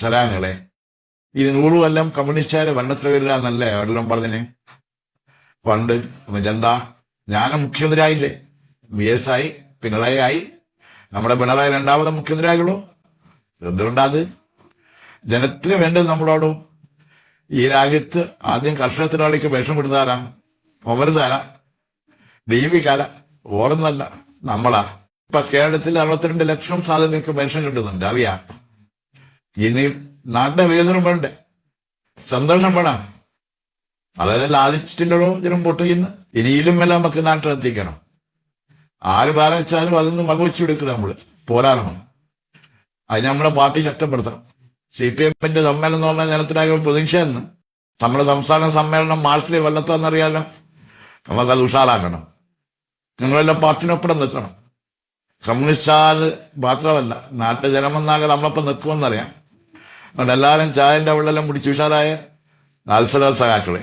സലാങ്ങളെ ഈ 100 കൊല്ലം കമ്മ്യൂണിസ്റ്റുകാര് ഭരണത്തിൽ വരില്ല എന്നല്ലേ എവിടെല്ലാം പറഞ്ഞിന് പണ്ട്? എന്താ ഞാൻ മുഖ്യമന്ത്രി ആയില്ലേ? BS ആയി, പിണറായി ആയി, നമ്മുടെ പിണറായി 2ാമത് മുഖ്യമന്ത്രി ആയുള്ളൂ. എന്തുകൊണ്ടാത്? ജനത്തിന് വേണ്ടത് നമ്മളോടും ഈ രാജ്യത്ത് ആദ്യം കർഷക തൊഴിലാളിക്ക് പെൻഷൻ കൊടുത്താരാ? ഒമർസാരാ? ദീപികാര? ഓർന്നല്ല, നമ്മളാ. ഇപ്പൊ കേരളത്തിൽ 62 ലക്ഷം സാധനങ്ങൾക്ക് പെൻഷൻ കിട്ടുന്നുണ്ട്, അറിയാം. ഇനി നാട്ടിലെ വികസനം വേണ്ടേ? സന്തോഷം വേണം. അതായത് ലാഭിച്ചിട്ടുള്ളോ ജനം വോട്ട് ചെയ്യുന്നു. ഇനിയിലും എല്ലാം നമുക്ക് നാട്ടിലെത്തിക്കണം. ആര് ഭാരിച്ചാലും അതൊന്നും വകവെച്ചു കൊടുക്കുക, നമ്മള് പോരാടണം. അതിന് നമ്മുടെ പാർട്ടി ശക്തപ്പെടുത്തണം. CPM-ന്റെ സമ്മേളനം എന്ന് പറഞ്ഞാൽ ജനത്തിനാകെ പ്രതീക്ഷയെന്ന്. നമ്മുടെ സംസ്ഥാന സമ്മേളനം മാർച്ചിലെ വല്ലത്താന്നറിയാലോ. നമുക്കത് ഉഷാറാക്കണം. നിങ്ങളെല്ലാം പാർട്ടിനൊപ്പം നിൽക്കണം. കമ്മ്യൂണിസ്റ്റുകാർ മാത്രമല്ല, നാട്ടിലെ ജനമെന്നാകെ നമ്മളൊപ്പം നിൽക്കുമെന്നറിയാം. അതുകൊണ്ട് എല്ലാവരും ചായന്റെ വെള്ളെല്ലാം പിടിച്ച് ഉഷാറായ നാൽസല സഖാക്കളെ